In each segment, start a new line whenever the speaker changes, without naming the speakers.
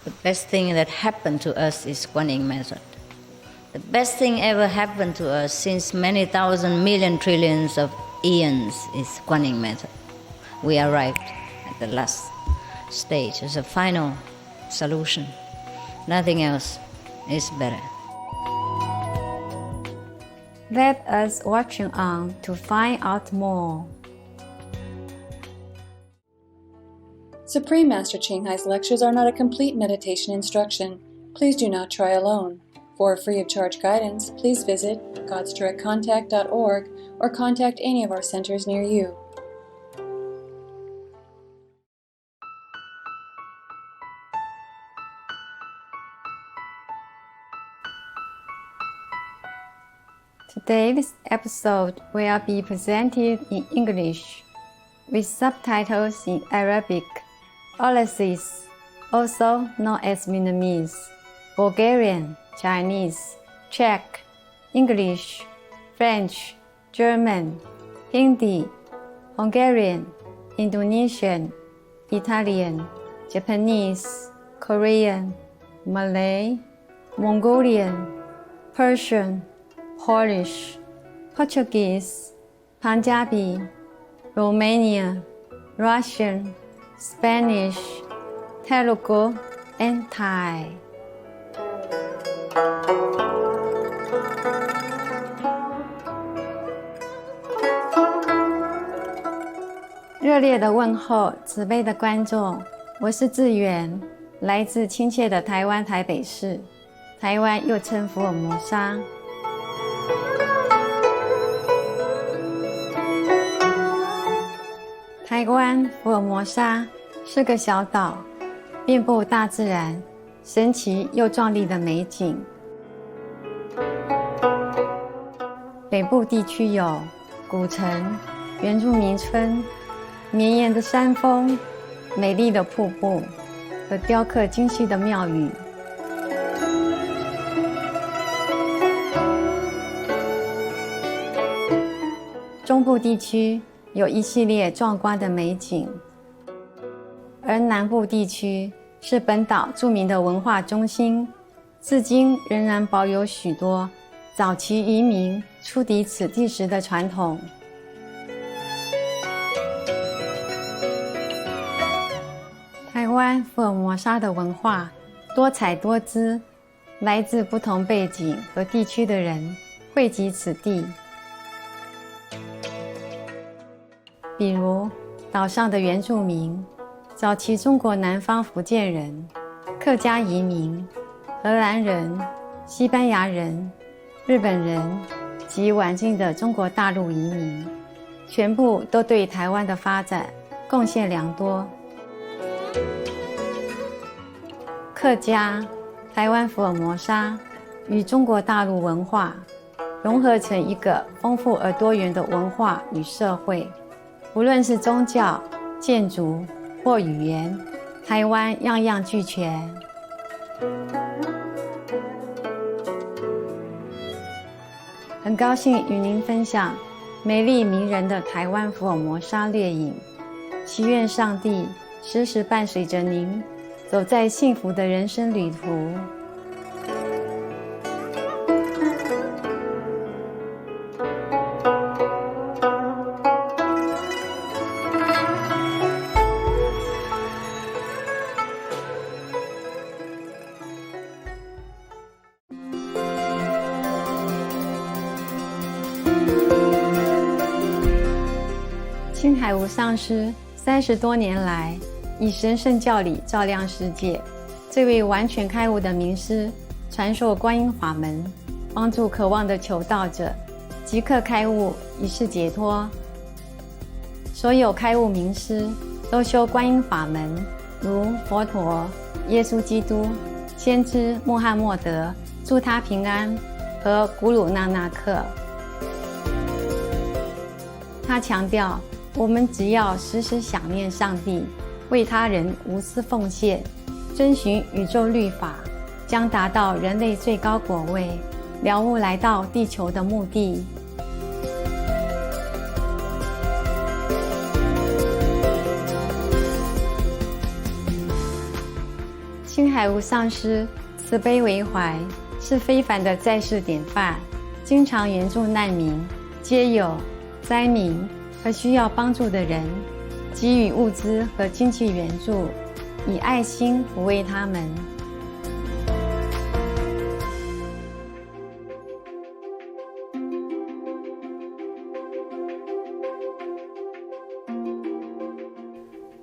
The best thing that happened to us is Quan Yin Method. The best thing ever happened to us since many thousand million trillions of eons is Quan Yin Method. We arrived at the last stage as a final solution. Nothing else is better.
Let us watch on to find out more.
Supreme Master Ching Hai's lectures are not a complete meditation instruction. Please do not try alone. For free of charge guidance, please visit godsdirectcontact.org or contact any of our centers near you.
Today's episode will be presented in English with subtitles in Arabic, Aulices, also known as Vietnamese, Bulgarian, Chinese, Czech, English, French, German, Hindi, Hungarian, Indonesian, Italian, Japanese, Korean, Malay, Mongolian, Persian, Polish, Portuguese, Punjabi, Romanian, Russian, Spanish, Telugu, and Thai. 热烈的问候，慈悲的观众，我是志远，来自亲切的台湾台北市。台湾又称福尔摩沙。台湾福尔摩沙是个小岛，遍布大自然神奇又壮丽的美景。北部地区有古城、原住民村、绵延的山峰、美丽的瀑布和雕刻精细的庙宇。中部地区有一系列壮观的美景，而南部地区是本岛著名的文化中心，至今仍然保有许多早期移民出抵此地时的传统。台湾福尔摩沙的文化多彩多姿，来自不同背景和地区的人汇集此地。比如岛上的原住民、早期中国南方福建人、客家移民、荷兰人、西班牙人、日本人及晚近的中国大陆移民，全部都对台湾的发展贡献良多。客家、台湾福尔摩沙与中国大陆文化融合成一个丰富而多元的文化与社会。无论是宗教、建筑或语言，台湾样样俱全。很高兴与您分享美丽迷人的台湾福尔摩沙猎影，祈愿上帝时时伴随着您，走在幸福的人生旅途。青海无上师30多年来，以神圣教理照亮世界。这位完全开悟的名师，传授观音法门，帮助渴望的求道者即刻开悟，一世解脱。所有开悟名师都修观音法门，如佛陀、耶稣基督、先知穆罕默德，祝他平安，和古鲁那纳克。他强调，我们只要时时想念上帝，为他人无私奉献，遵循宇宙律法，将达到人类最高果位，了悟来到地球的目的。青海无上师慈悲为怀，是非凡的在世典范，经常援助难民、街友、灾民和需要帮助的人，给予物资和经济援助，以爱心抚慰他们。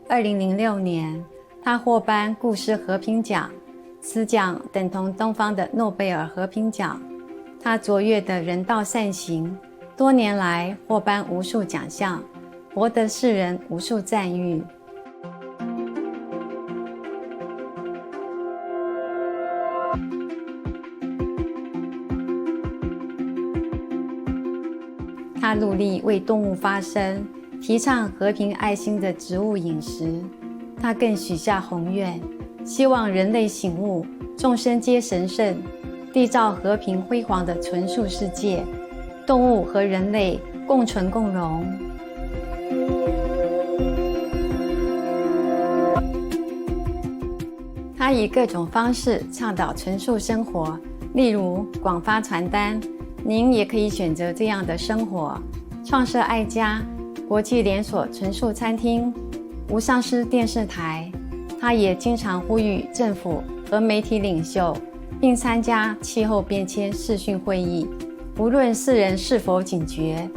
2006年，他获颁故事和平奖，此奖等同东方的诺贝尔和平奖。他卓越的人道善行，多年来获颁无数奖项，博得世人无数赞誉。他努力为动物发声，提倡和平爱心的植物饮食。他更许下宏愿，希望人类醒悟，众生皆神圣，缔造和平辉煌的纯素世界，动物和人类共存共荣。他以各种方式倡导纯素生活，例如广发传单，您也可以选择这样的生活；创设爱家国际连锁纯素餐厅、无上师电视台。他也经常呼吁政府和媒体领袖，并参加气候变迁视讯会议，无论世人是否警觉，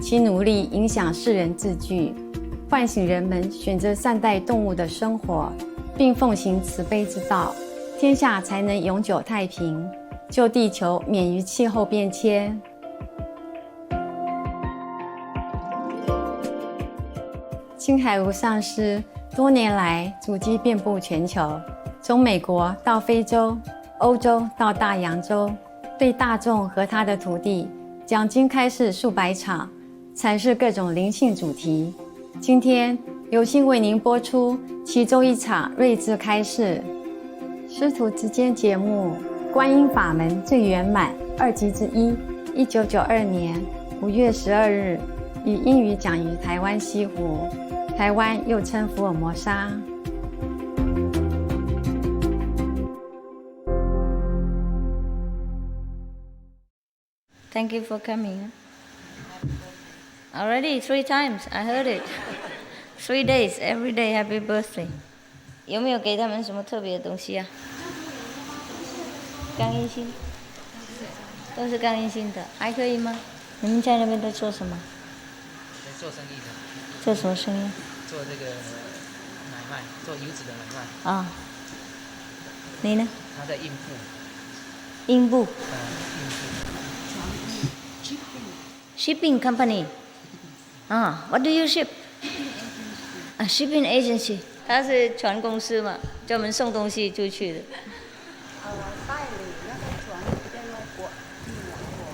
其努力影响世人自具，唤醒人们选择善待动物的生活，并奉行慈悲之道，天下才能永久太平，救地球免于气候变迁。青海无上师多年来足迹遍布全球，从美国到非洲、欧洲到大洋洲，对大众和他的徒弟讲经开示数百场，阐释各种灵性主题。今天有幸为您播出其中一场睿智开示。师徒之间节目《观音法门最圆满》2集之一，1992年5月12日以英语讲于台湾西湖，台湾又称福尔摩沙。
Thank you for coming. Already 3 times, I heard it. 3 days, every day, happy birthday. 有没有给他们什么特别的东西啊？刚印心，都是刚印心的，还可以吗？你们在那边在做什么？
在做生意的。
做什么生意？
做这个买卖，做油脂的买卖。
啊。你呢？
他在印布。
印布。
印布。
Shipping company. 啊 ，What do you ship? 啊 ，shipping agency。他是船公司嘛，专门送东西出去的。
我代理那个船在外国运来，我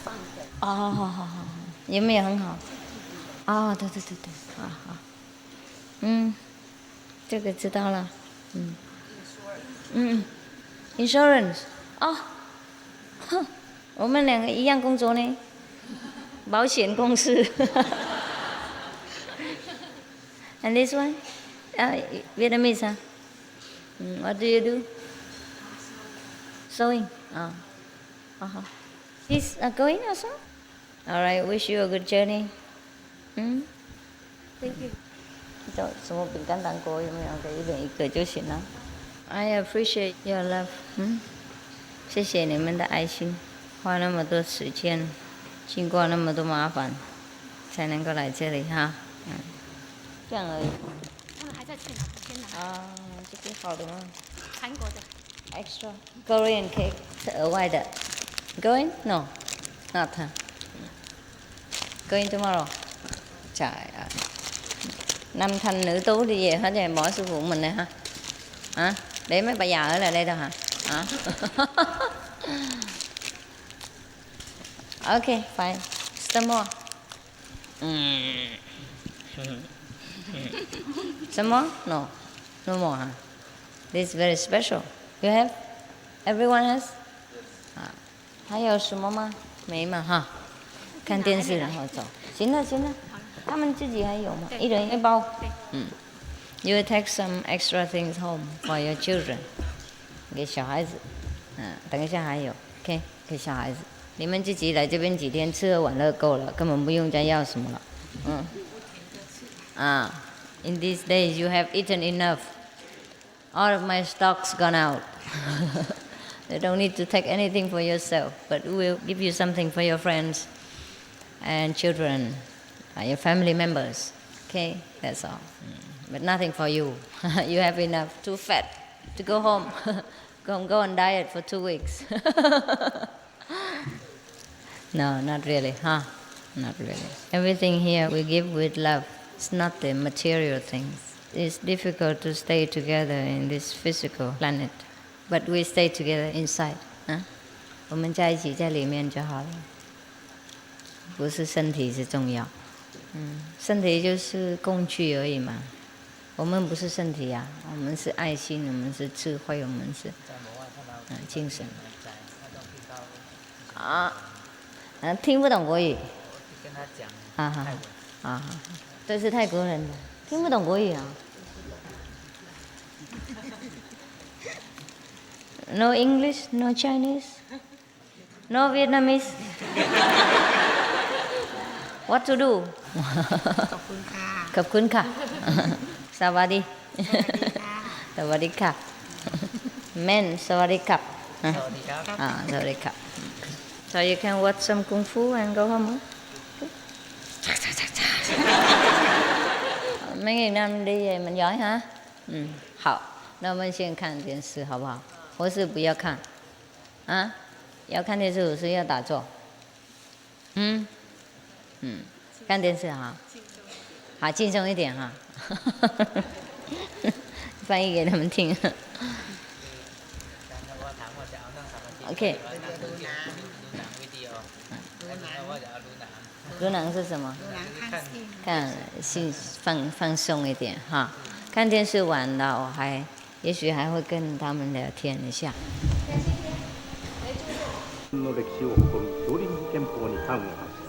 帮他放水。
哦，好，有没有很好？哦，对，好，这个知道了，insurance， 哦，哼，我们两个一样工作呢，保险公司。And this one, Vietnamese, huh? What do you do? Sewing. He's going also? All right, wish you a good journey. Thank you. 什么饼干糖果有没有？给一人一个就行了。I appreciate your love. 谢谢你们的爱心，花那么多时间，经过那么多麻烦，才能够来这里哈。这样而已。
他们还在去哪？先拿。
啊，这边好的吗？
韩国的。
Extra Korean cake 是额外的。Going? No, not. Going tomorrow. Trời ơi. năm thanh nữ tú đi về hết rồi, bỏ sư phụ mình này ha. Hả? Để mấy bà già ở lại đây đâu hả? Hả? Okay, fine. Some more. Some more? No. No more, huh? This is very special. You have? Everyone has? 还有什么吗？没嘛哈。看电视然后走。行了，他们自己还有吗？一人一包。You will take some extra things home for your children. 给小孩子，等一下还有 ，OK， 给小孩子。你们自己来这边几天，吃喝玩乐够了，根本不用再要什么了。In these days you have eaten enough. All of my stock's gone out. You don't need to take anything for yourself, but we will give you something for your friends and children, your family members. Okay, that's all. But nothing for you. You have enough. Too fat to go home. Go on diet for 2 weeks. No, not really, huh? Not really. Everything here we give with love. It's not the material things. It's difficult to stay together in this physical planet, but we stay together inside. 我们在一起在里面就好了，不是身体是重要。身体就是工具而已嘛。我们不是身体啊，我们是爱心，我们是智慧，我们是精神。听不懂国语。
跟他讲泰文。
这是泰国人的，听不懂国语啊。No English, no Chinese, no Vietnamese. What to do? ขอบคุณค่ะ สวัสดี สวัสดีค่ะ Men สวัสดีครับ สวัสดีครับ So you can watch some kung fu and go home. Mấy ngày năm đi về mình giỏi hả? 好，那我们先看电视好不好？或是不要看？要看电视，或是要打坐？看电视哈，好轻松一点哈。翻译给他们听。OK。ดูหนัง是什么？看心放松一点哈。看电视完了，也许还会跟他们聊天一下。
の歴史を誇る少林寺拳法に端を発し、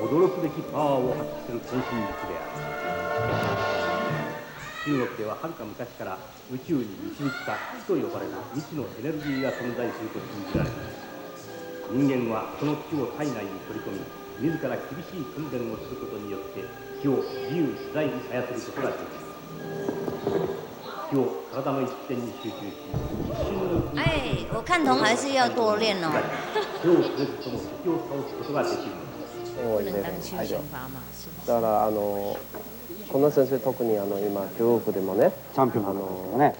驚くべきパワーを発揮する天心術である。中国でははるか昔から宇宙に導きた気と呼ばれる未知のエネルギーが存在すると信じられています。人間はその気を体内に取り込み、自ら厳しい訓練をすることによって気を自由自在に操ることができます。気を体の一点に集中し、一瞬のうちに
我看懂还是要多练哦。
手を触れずとも敵を倒すことができるのです。
不能当修行法嘛。
だからこの先生特に今中国でもねチャンピオンね。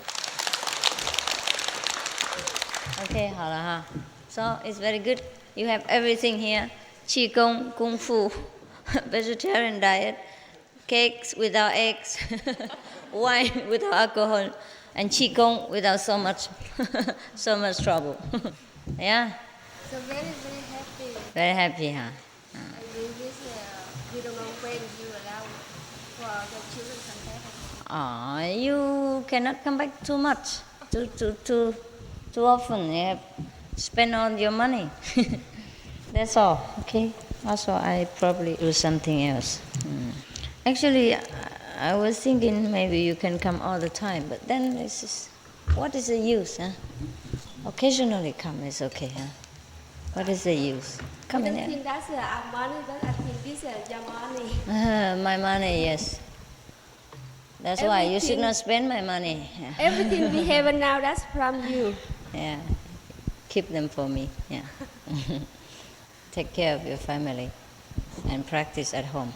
OK 好了哈。So it's very good. You have everything here. Qigong, Kung Fu, vegetarian diet, cakes without eggs, wine without alcohol, and Qigong without so much trouble. Yeah?
So very, very happy.
Very happy, huh?
I bring this video when you allow for the children contact.
You cannot come back too much, too often. You have spend all your money. That's all, okay? Also, I probably do something else. Actually, I was thinking maybe you can come all the time, but then it's just, what is the use, huh? Occasionally come is okay, huh? What is the use? Come in
I
there.
think that's our money, but I think this is your money.
My money, yes. That's why you should
Everything-
not spend my money.
Everything we have now, that's from you.
Yeah, keep them for me. Yeah. Take care of your family and practice at home.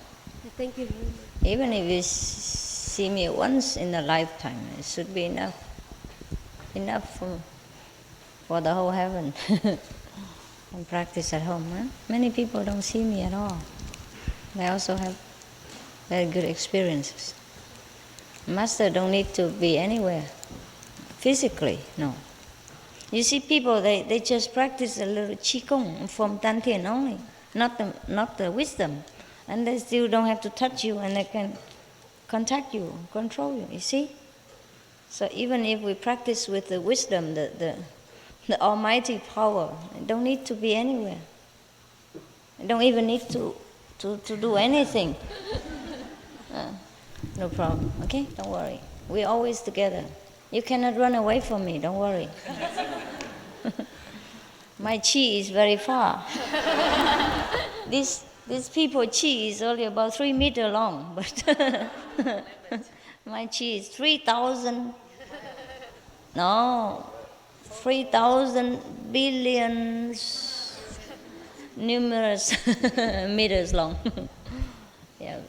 Thank you very much.
Even if you see me once in a lifetime, it should be enough. Enough for the whole heaven. And practice at home. Huh? Many people don't see me at all. They also have very good experiences. Master don't need to be anywhere. Physically, no. You see people, they just practice a little qigong from dantian only, not the wisdom. And they still don't have to touch you and they can contact you, control you, you see? So even if we practice with the wisdom, the almighty power, it don't need to be anywhere. You don't even need to do anything. No problem, okay? Don't worry. We're always together. You cannot run away from me, don't worry. My chi is very far. These people chi is only about 3 meters long, but my chi is 3,000 billions numerous meters long. Yeah,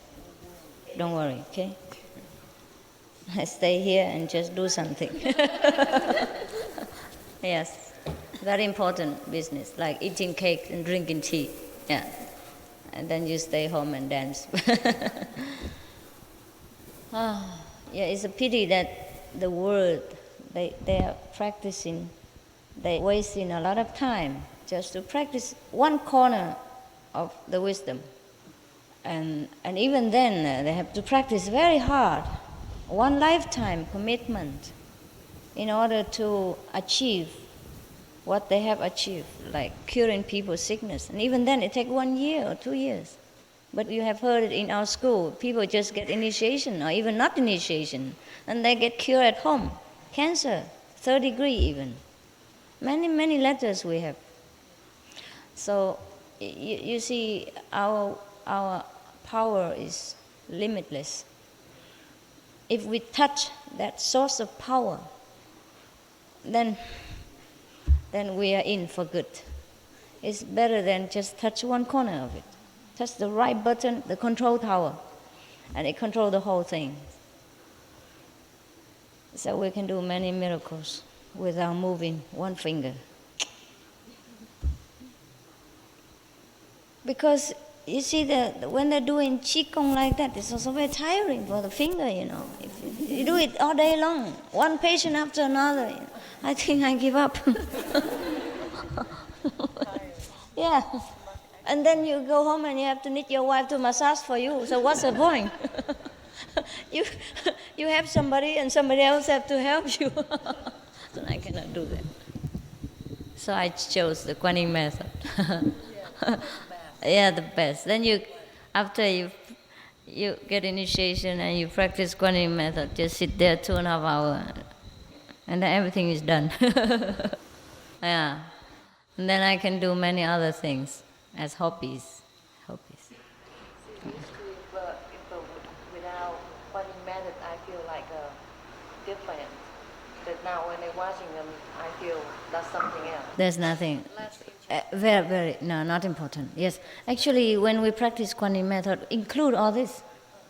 don't worry, okay? I stay here and just do something. Yes, very important business, like eating cake and drinking tea. Yeah, and then you stay home and dance. Yeah, it's a pity that the world, they are practicing, they wasting a lot of time just to practice one corner of the wisdom. And even then, they have to practice very hard, one lifetime commitment in order to achieve what they have achieved, like curing people's sickness. And even then, it takes 1 year or 2 years. But you have heard it in our school, people just get initiation or even not initiation, and they get cured at home. Cancer, 3rd degree even. Many, many letters we have. So you see, our power is limitless. If we touch that source of power, then we are in for good. It's better than just touch one corner of it. Touch the right button, the control tower, and it controls the whole thing. So we can do many miracles without moving one finger. Because you see, when they're doing qigong like that, it's also very tiring for the finger, you know. If you do it all day long, one patient after another, I think I give up. Yeah. And then you go home and you have to need your wife to massage for you. So what's the point? You have somebody and somebody else have to help you. So I cannot do that. So I chose the Quan Yin Method. Yeah, the best. Then after you get initiation and you practice Quan Yin Method, just sit there 2.5 hours, and then everything is done. Yeah. And then I can do many other things as hobbies.
Without Quan Yin Method, I feel like different. But now when I'm watching them, I feel that's something else.
There's nothing. Very, no, not important. Yes, actually, when we practice Quan Yin Method, include all this.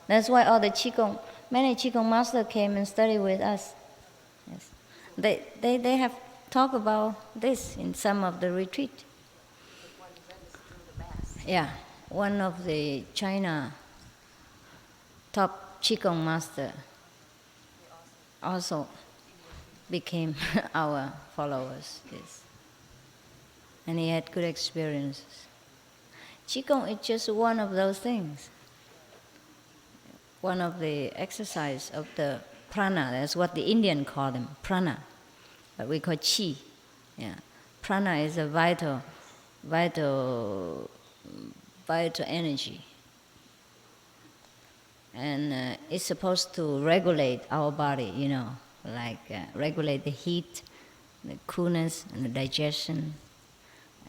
That's why all the qigong, many qigong masters came and studied with us. Yes, they have talked about this in some of the retreat. Yeah, one of the China top qigong master also became our followers. Yes. And he had good experiences. Qigong is just one of those things. One of the exercise of the prana, that's what the Indian call them, prana. But we call chi. Yeah. Prana is a vital energy. And it's supposed to regulate our body, you know, like regulate the heat, the coolness, and the digestion,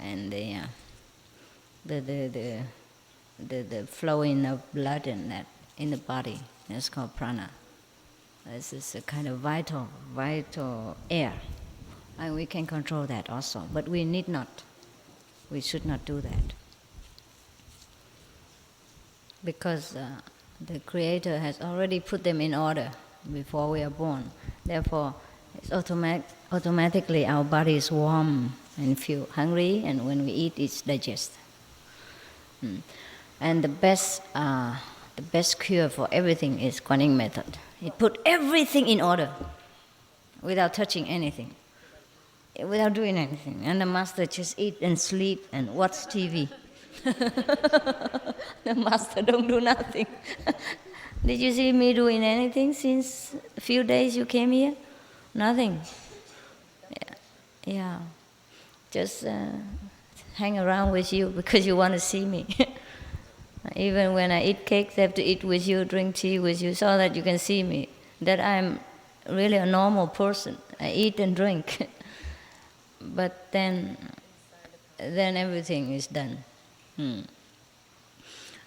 and the flowing of blood and that in the body. That's called prana. This is a kind of vital air, and we can control that also. But we need not. We should not do that, because the Creator has already put them in order before we are born. Therefore, it's automatically our body is warm and feel hungry, and when we eat, it's digested. And the best cure for everything is Quan Yin Method. It put everything in order without touching anything, without doing anything. And the master just eat and sleep and watch TV. The master don't do nothing. Did you see me doing anything since a few days you came here? Nothing. Yeah. Just hang around with you because you want to see me. Even when I eat cakes, I have to eat with you, drink tea with you, so that you can see me. That I'm really a normal person. I eat and drink. But then everything is done.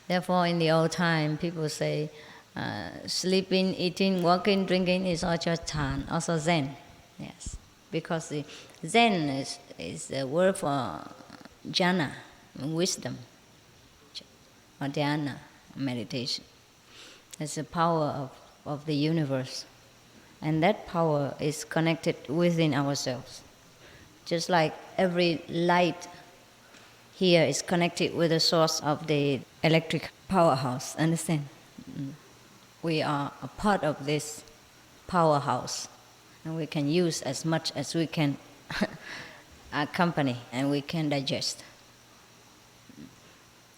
Therefore, in the old time, people say sleeping, eating, walking, drinking is all just Chan, also Zen. Yes, because the Zen is a word for jhana, wisdom, or dhyana, meditation. It's the power of the universe. And that power is connected within ourselves. Just like every light here is connected with the source of the electric powerhouse, understand? We are a part of this powerhouse, and we can use as much as we can accompany and we can digest.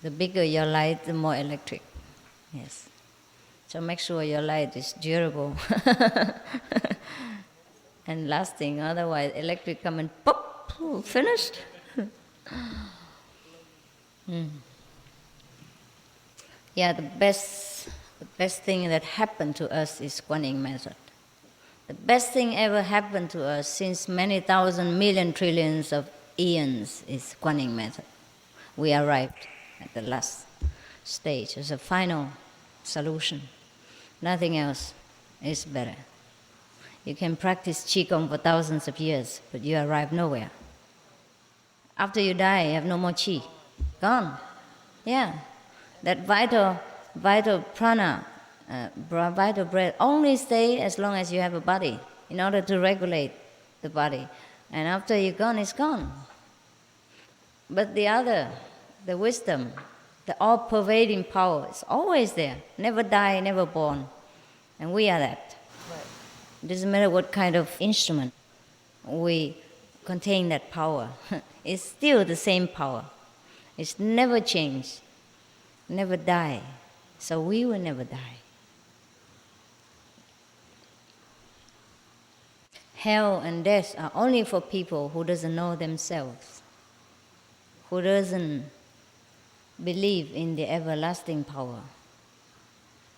The bigger your light, the more electric. Yes. So make sure your light is durable and lasting, otherwise electric come and pop, finished. Yeah, the best thing that happened to us is Quan Yin Method. The best thing ever happened to us since many thousand million trillions of eons is Quan Yin Method. We arrived at the last stage as a final solution. Nothing else is better. You can practice Qigong for thousands of years, but you arrive nowhere. After you die, you have no more Qi. Gone. Yeah. That vital prana, vital breath, only stay as long as you have a body in order to regulate the body. And after you're gone, it's gone. But the wisdom, the all-pervading power is always there. Never die, never born. And we are that. It doesn't matter what kind of instrument we contain that power. It's still the same power. It's never changed, never die. So we will never die. Hell and death are only for people who doesn't know themselves, who doesn't believe in the everlasting power,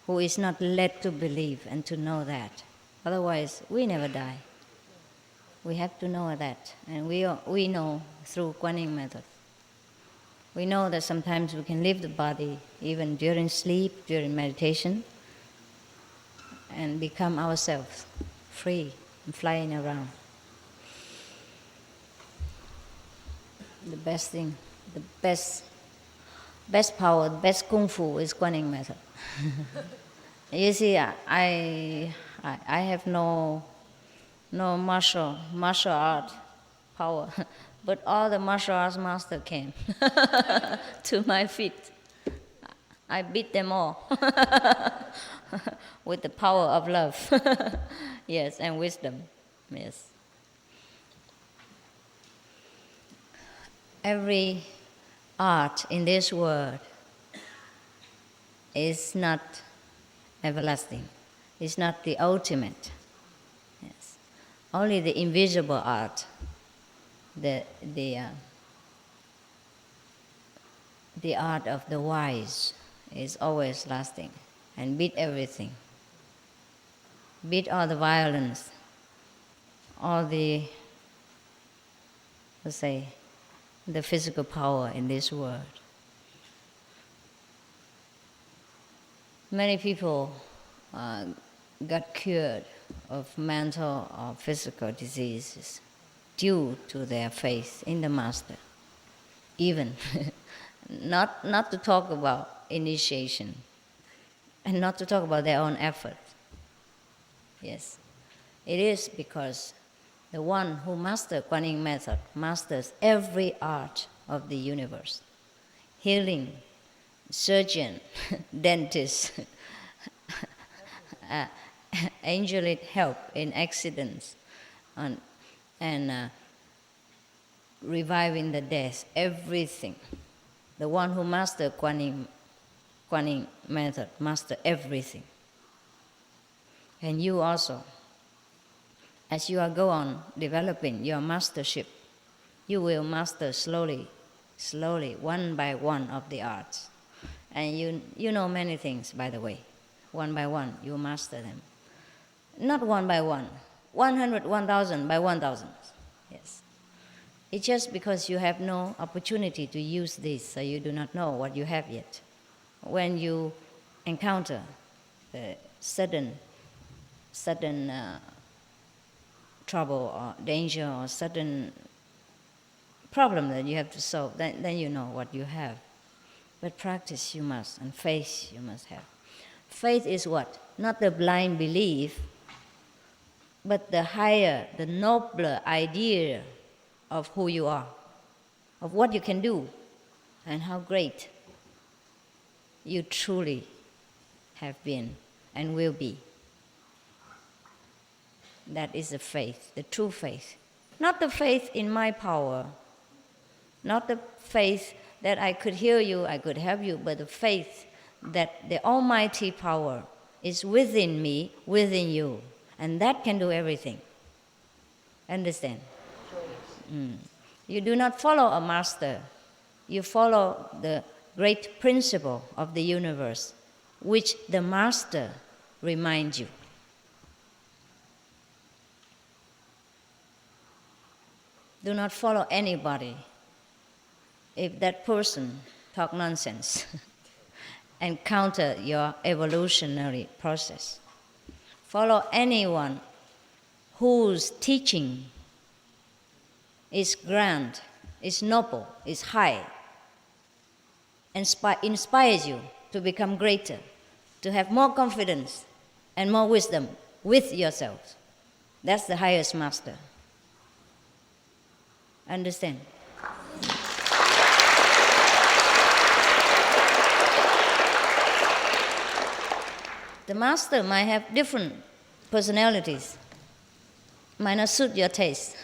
who is not led to believe and to know that. Otherwise, we never die. We have to know that, and we know through Quan Yin Method. We know that sometimes we can leave the body even during sleep, during meditation, and become ourselves, free and flying around. The best thing, the best power, the best kung fu is Quan Yin Method. You see, I have no martial art power, but all the martial arts master came to my feet. I beat them all with the power of love, yes, and wisdom, yes. Every art in this world is not everlasting. It's not the ultimate. Yes. Only the invisible art, the art of the wise is always lasting and beat everything. Beat all the violence, all the, let's say, the physical power in this world. Many people got cured of mental or physical diseases due to their faith in the Master. Even not to talk about initiation and not to talk about their own effort. Yes, it is because the one who masters Quan Yin Method masters every art of the universe. Healing, surgeon, dentist, angelic help in accidents, and reviving the dead, everything. The one who masters Quan Yin Method masters everything. And you also, as you go on developing your mastership, you will master slowly, one by one of the arts. And you know many things, by the way. One by one, you master them. Not one by one. 100, 1,000 by 1,000. Yes. It's just because you have no opportunity to use this, so you do not know what you have yet. When you encounter sudden trouble or danger or sudden problem that you have to solve, then you know what you have. But practice you must, and faith you must have. Faith is what? Not the blind belief, but the higher, the nobler idea of who you are, of what you can do, and how great you truly have been and will be. That is the faith, the true faith. Not the faith in my power, not the faith that I could heal you, I could help you, but the faith that the almighty power is within me, within you, and that can do everything. Understand? You do not follow a master. You follow the great principle of the universe, which the master reminds you. Do not follow anybody if that person talk nonsense and counter your evolutionary process. Follow anyone whose teaching is grand, is noble, is high, and inspires you to become greater, to have more confidence and more wisdom with yourselves. That's the highest master. Understand? The master might have different personalities, might not suit your taste.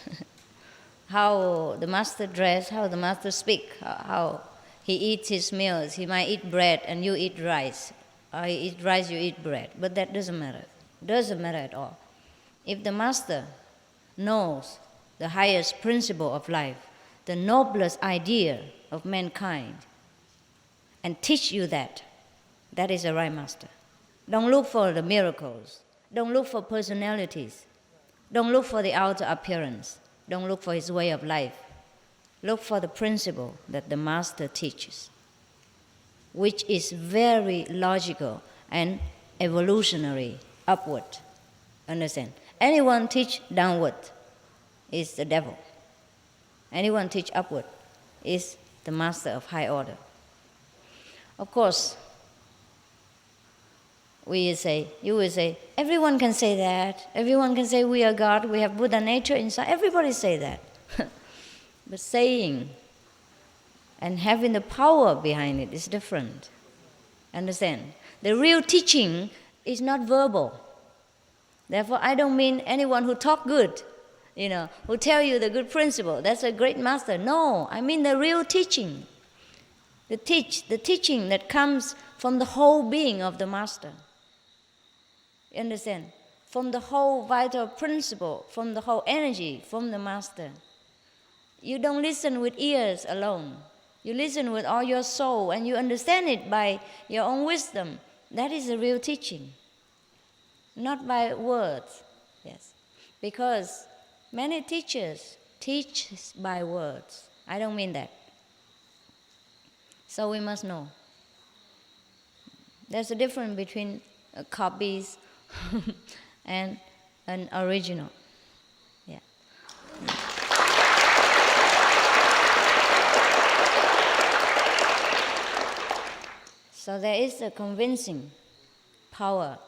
How the master dress, how the master speak, how he eats his meals. He might eat bread and you eat rice. Or he eats rice, you eat bread. But that doesn't matter. Doesn't matter at all. If the master knows the highest principle of life, the noblest idea of mankind, and teach you that, that is a right master. Don't look for the miracles. Don't look for personalities. Don't look for the outer appearance. Don't look for his way of life. Look for the principle that the master teaches, which is very logical and evolutionary, upward. Understand? Anyone teach downward is the devil. Anyone teach upward is the master of high order. Of course, you will say, everyone can say that. Everyone can say we are God, we have Buddha nature inside. Everybody say that. But saying and having the power behind it is different. Understand? The real teaching is not verbal. Therefore, I don't mean anyone who talk good, who tell you the good principle. That's a great master. No, I mean the real teaching. The teaching that comes from the whole being of the master. You understand? From the whole vital principle, from the whole energy, from the master. You don't listen with ears alone. You listen with all your soul and you understand it by your own wisdom. That is the real teaching. Not by words. Yes. Because many teachers teach by words. I don't mean that. So we must know. There's a difference between copies and an original. Yeah. So there is a convincing power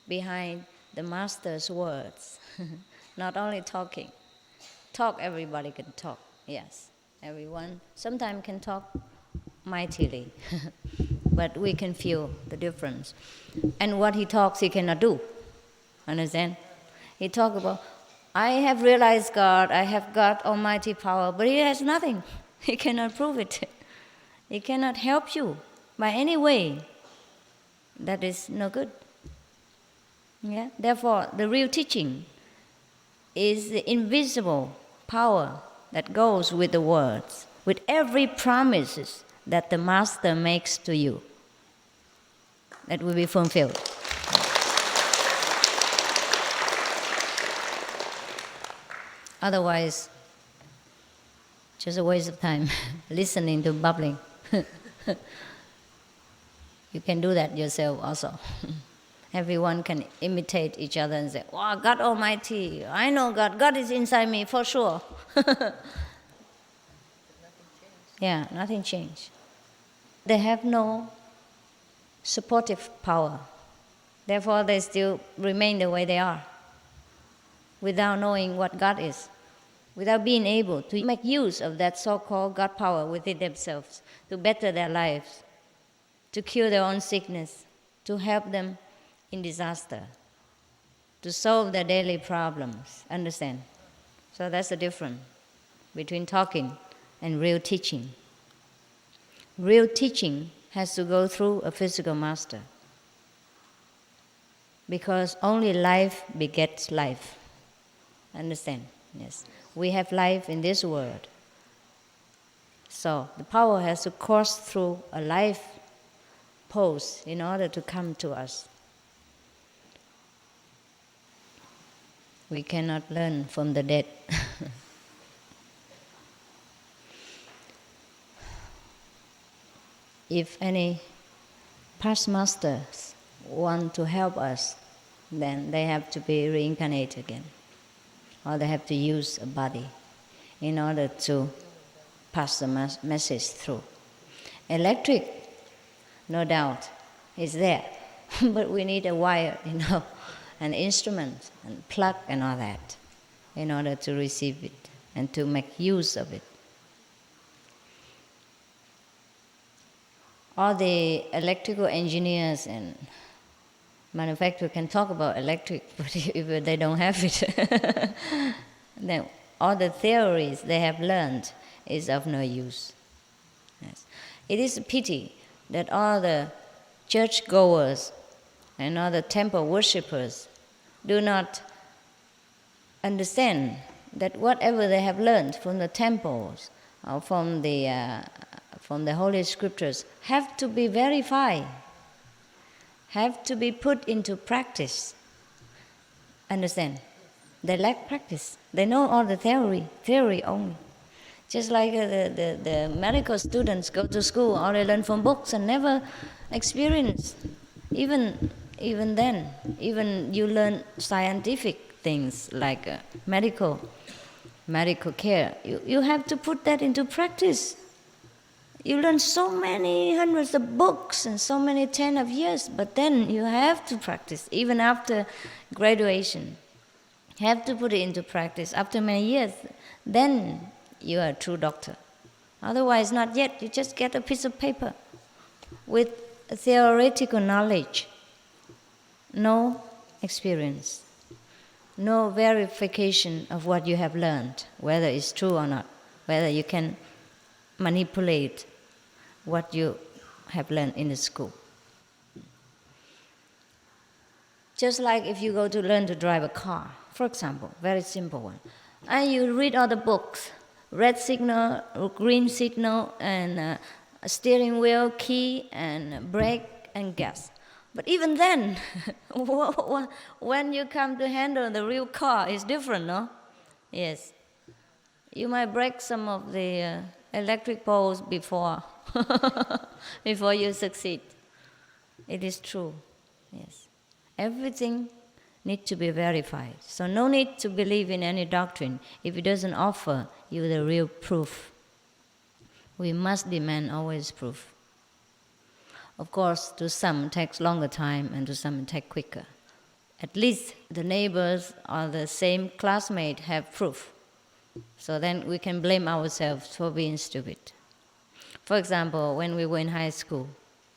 behind the master's words. Not only talking. Talk, everybody can talk. Yes, everyone sometimes can talk mightily. But we can feel the difference. And what he talks, he cannot do. Understand? He talks about, I have realized God, I have got almighty power, but he has nothing. He cannot prove it. He cannot help you by any way. That is no good. Yeah? Therefore, the real teaching is the invisible power that goes with the words, with every promises that the master makes to you, that will be fulfilled. Otherwise, just a waste of time listening to bubbling. You can do that yourself also. Everyone can imitate each other and say, wow, God Almighty, I know God. God is inside me for sure. Yeah, nothing changed. They have no supportive power. Therefore, they still remain the way they are, without knowing what God is, without being able to make use of that so-called God power within themselves to better their lives, to cure their own sickness, to help them in disaster, to solve their daily problems. Understand? So that's the difference between talking and real teaching. Real teaching has to go through a physical master, because only life begets life. Understand? Yes. We have life in this world. So the power has to course through a life pose in order to come to us. We cannot learn from the dead. If any past masters want to help us, then they have to be reincarnated again, or they have to use a body in order to pass the message through. Electric, no doubt, is there, but we need a wire, an instrument, and plug and all that in order to receive it and to make use of it. All the electrical engineers and manufacturers can talk about electric, but if they don't have it, then all the theories they have learned is of no use. Yes. It is a pity that all the churchgoers and all the temple worshippers do not understand that whatever they have learned from the temples or from the Holy Scriptures have to be verified, have to be put into practice. Understand? They lack practice. They know all the theory only. Just like the medical students go to school, all they learn from books and never experience. Even then, even you learn scientific things like medical care, you have to put that into practice. You learn so many hundreds of books and so many 10 of years, but then you have to practice, even after graduation. You have to put it into practice. After many years, then you are a true doctor. Otherwise, not yet. You just get a piece of paper with theoretical knowledge, no experience, no verification of what you have learned, whether it's true or not, whether you can manipulate what you have learned in the school. Just like if you go to learn to drive a car, for example, very simple one, and you read all the books, red signal, green signal, and steering wheel, key, and brake, and gas. But even then, when you come to handle the real car, it's different, no? Yes. You might break some of the electric poles before you succeed. It is true, yes. Everything needs to be verified. So no need to believe in any doctrine if it doesn't offer you the real proof. We must demand always proof. Of course, to some it takes longer time and to some it takes quicker. At least the neighbors or the same classmate have proof. So then we can blame ourselves for being stupid. For example, when we were in high school,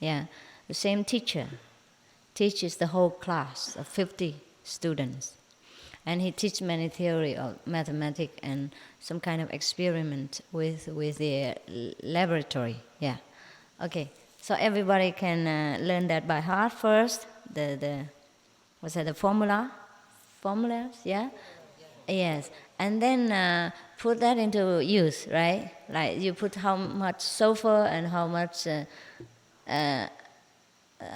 the same teacher teaches the whole class of 50 students. And he teaches many theory of mathematics and some kind of experiment with the laboratory. Yeah. Okay. So everybody can learn that by heart first. The formulas? Yeah. Yes. And then put that into use, right? Like you put how much sulfur and how much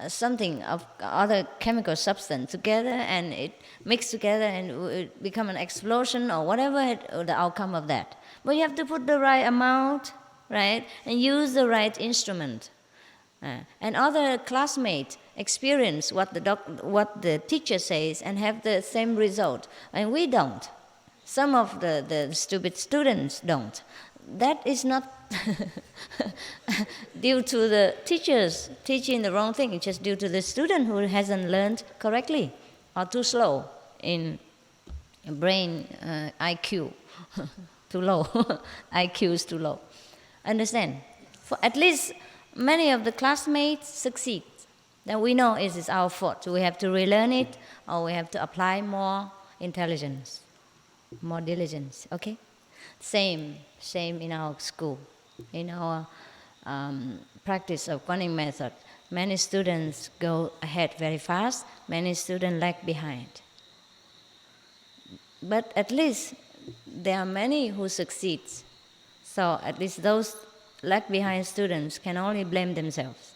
something of other chemical substance together, and it mixed together and it become an explosion or whatever the outcome of that. But you have to put the right amount, right, and use the right instrument. And other classmates experience what the teacher says and have the same result, and we don't. Some of the stupid students don't. That is not due to the teachers teaching the wrong thing. It's just due to the student who hasn't learned correctly or too slow in brain IQ. Too low. IQ is too low. Understand? For at least many of the classmates succeed. Then we know it is our fault. We have to relearn it, or we have to apply more intelligence, more diligence. Okay? Same in our school. In our practice of Quan Yin Method, many students go ahead very fast, many students lag behind. But at least there are many who succeed. So at least those lag behind students can only blame themselves.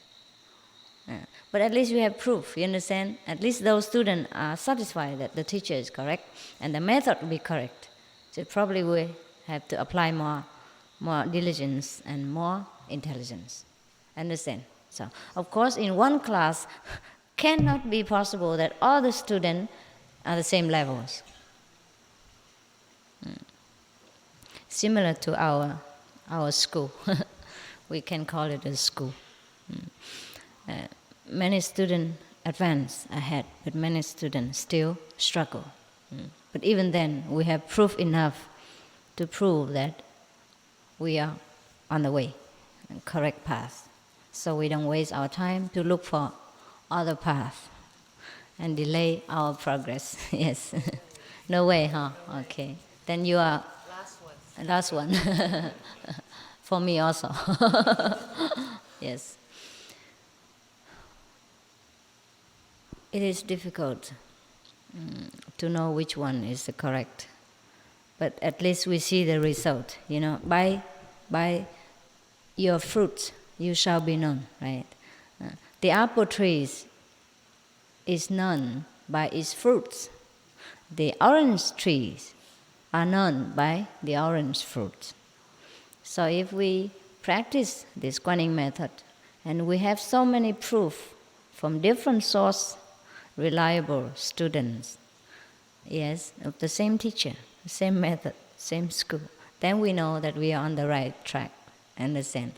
But at least we have proof, you understand? At least those students are satisfied that the teacher is correct and the method will be correct. So probably we have to apply more diligence and more intelligence. Understand? So, of course, in one class, cannot be possible that all the students are the same levels. Similar to our school. We can call it a school. Many students advance ahead, but many students still struggle. But even then, we have proof enough to prove that we are on the way, correct path. So we don't waste our time to look for other path and delay our progress. Yes. No way, huh? Okay. Then you are last one. For me also. Yes. It is difficult to know which one is the correct. But at least we see the result, you know. By your fruits you shall be known, right? The apple tree is known by its fruits. The orange trees are known by the orange fruits. So if we practice this Quan Yin Method, and we have so many proof from different sources, reliable students, yes, of the same teacher, same method, same school, then we know that we are on the right track. Understand?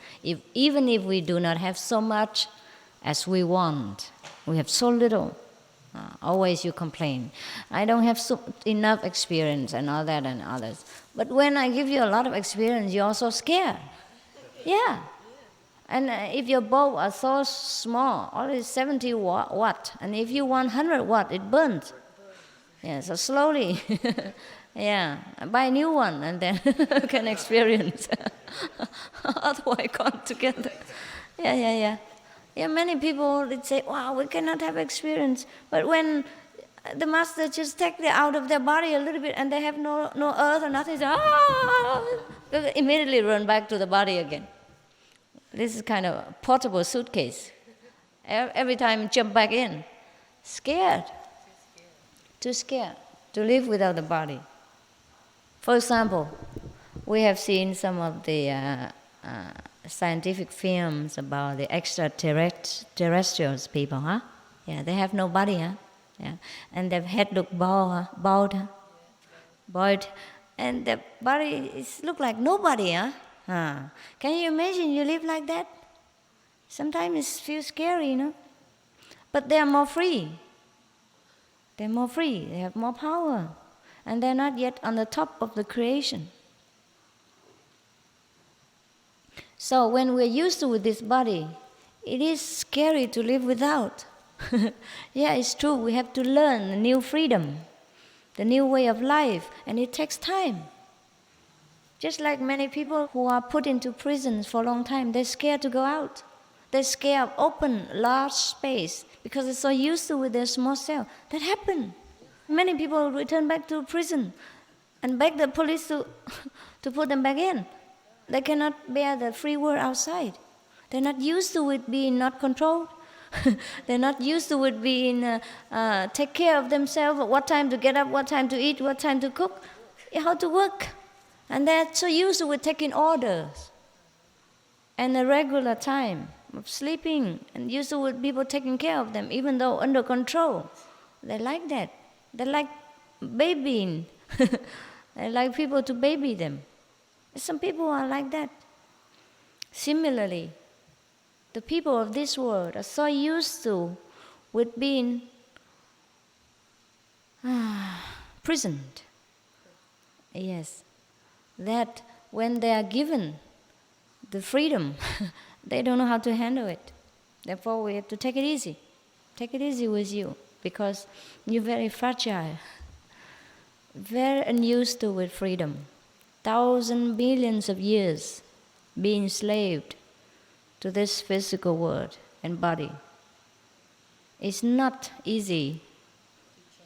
Even if we do not have so much as we want, we have so little. Always you complain, I don't have enough experience and all that and others. But when I give you a lot of experience, you're also scared. Yeah. And if your bulb are so small, only 70 watt, and if you want 100 watt, it burns. Yeah, so slowly, yeah, buy a new one and then can experience. Otherwise, gone together. Yeah. Yeah, many people would say, wow, we cannot have experience. But when the master just take it out of their body a little bit and they have no earth or nothing, they immediately run back to the body again. This is kind of a portable suitcase. Every time jump back in. Scared. Too scared to live without the body. For example, we have seen some of the scientific films about the extraterrestrials people, huh? Yeah, they have no body, huh? Yeah, and their head look bald, and their body look like nobody, huh? Can you imagine you live like that? Sometimes it feels scary, you know. But they are more free. They're more free. They have more power, and they're not yet on the top of the creation. So when we're used to with this body, it is scary to live without. Yeah, it's true. We have to learn the new freedom, the new way of life, and it takes time. Just like many people who are put into prisons for a long time, they're scared to go out. They're scared of open, large space because they're so used to with their small cell. That happened. Many people return back to prison and beg the police to put them back in. They cannot bear the free world outside. They're not used to it being not controlled. They're not used to it being take care of themselves, what time to get up, what time to eat, what time to cook, how to work. And they're so used to it taking orders and a regular time of sleeping, and used to it people taking care of them, even though under control. They like that. They like babying. They like people to baby them. Some people are like that. Similarly, the people of this world are so used to with being prisoned. Yes, that when they are given the freedom, they don't know how to handle it. Therefore, we have to take it easy. Take it easy with you, because you're very fragile, very unused to with freedom. Thousands, billions of years being enslaved to this physical world and body. It's not easy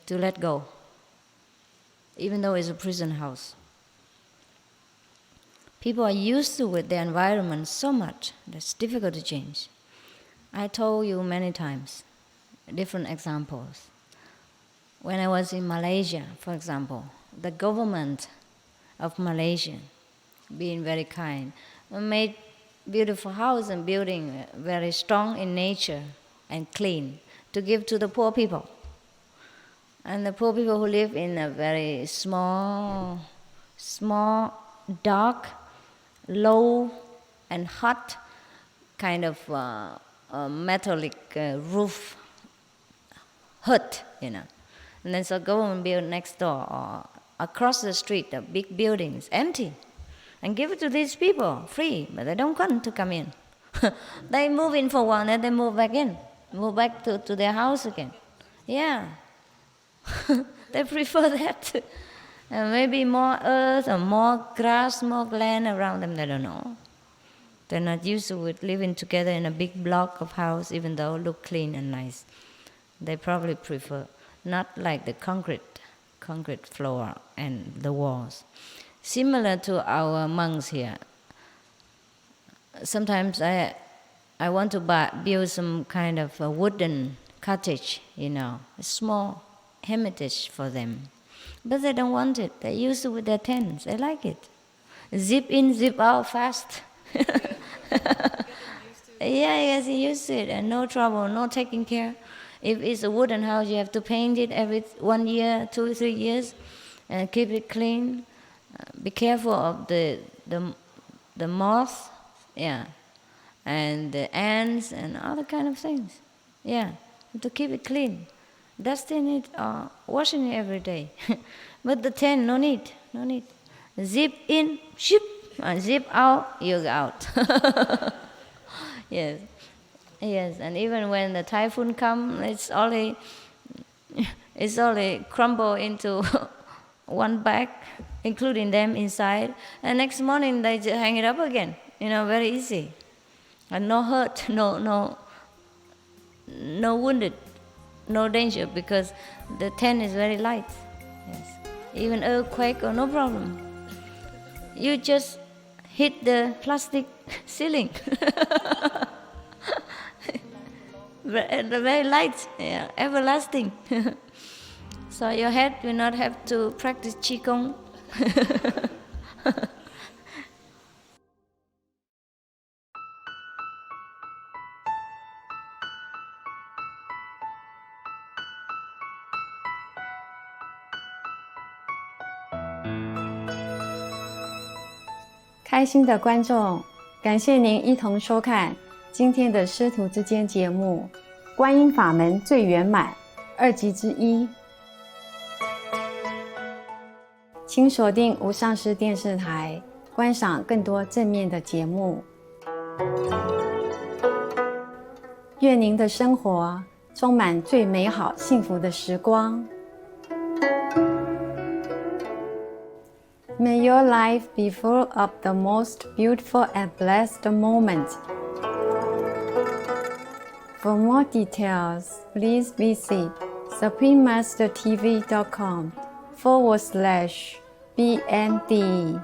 to let go, even though it's a prison house. People are used to with their environment so much that it's difficult to change. I told you many times, different examples. When I was in Malaysia, for example, the government of Malaysia, being very kind, made beautiful house and building very strong in nature and clean to give to the poor people. And the poor people who live in a very small, dark, low and hot kind of metallic roof hut, And then so government build next door or across the street, the big buildings, empty, and give it to these people free, but they don't want to come in. They move in for a while, then they move back in, move back to their house again. Yeah, they prefer that. Maybe more earth or more grass, more land around them, they don't know. They're not used to it, living together in a big block of house, even though it look clean and nice. They probably prefer, not like the concrete floor and the walls. Similar to our monks here. Sometimes I want to build some kind of a wooden cottage, a small hermitage for them. But they don't want it. They're used to with their tents. They like it. Zip in, zip out fast. Yes, you used to it, and no trouble, no taking care. If it's a wooden house, you have to paint it every 1 year, 2, 3 years, and keep it clean. Be careful of the moths, and the ants and other kind of things. To keep it clean. Dusting it or washing it every day. But the tent, no need. Zip in, ship, zip out, you're out. Yes, and even when the typhoon comes, it's only crumble into one bag, including them inside, and next morning they just hang it up again. Very easy, and no hurt, no wounded, no danger, because the tent is very light. Yes, even earthquake or no problem. You just hit the plastic ceiling. Very light, everlasting. So your head will not have to practice Qigong.
开心的观众，感谢您一同收看今天的师徒之间节目《观音法门最圆满2集之一》。请锁定无上师电视台，观赏更多正面的节目。愿您的生活充满最美好幸福的时光。May your life be full of the most beautiful and blessed moments. For more details, please visit suprememastertv.com/BMD.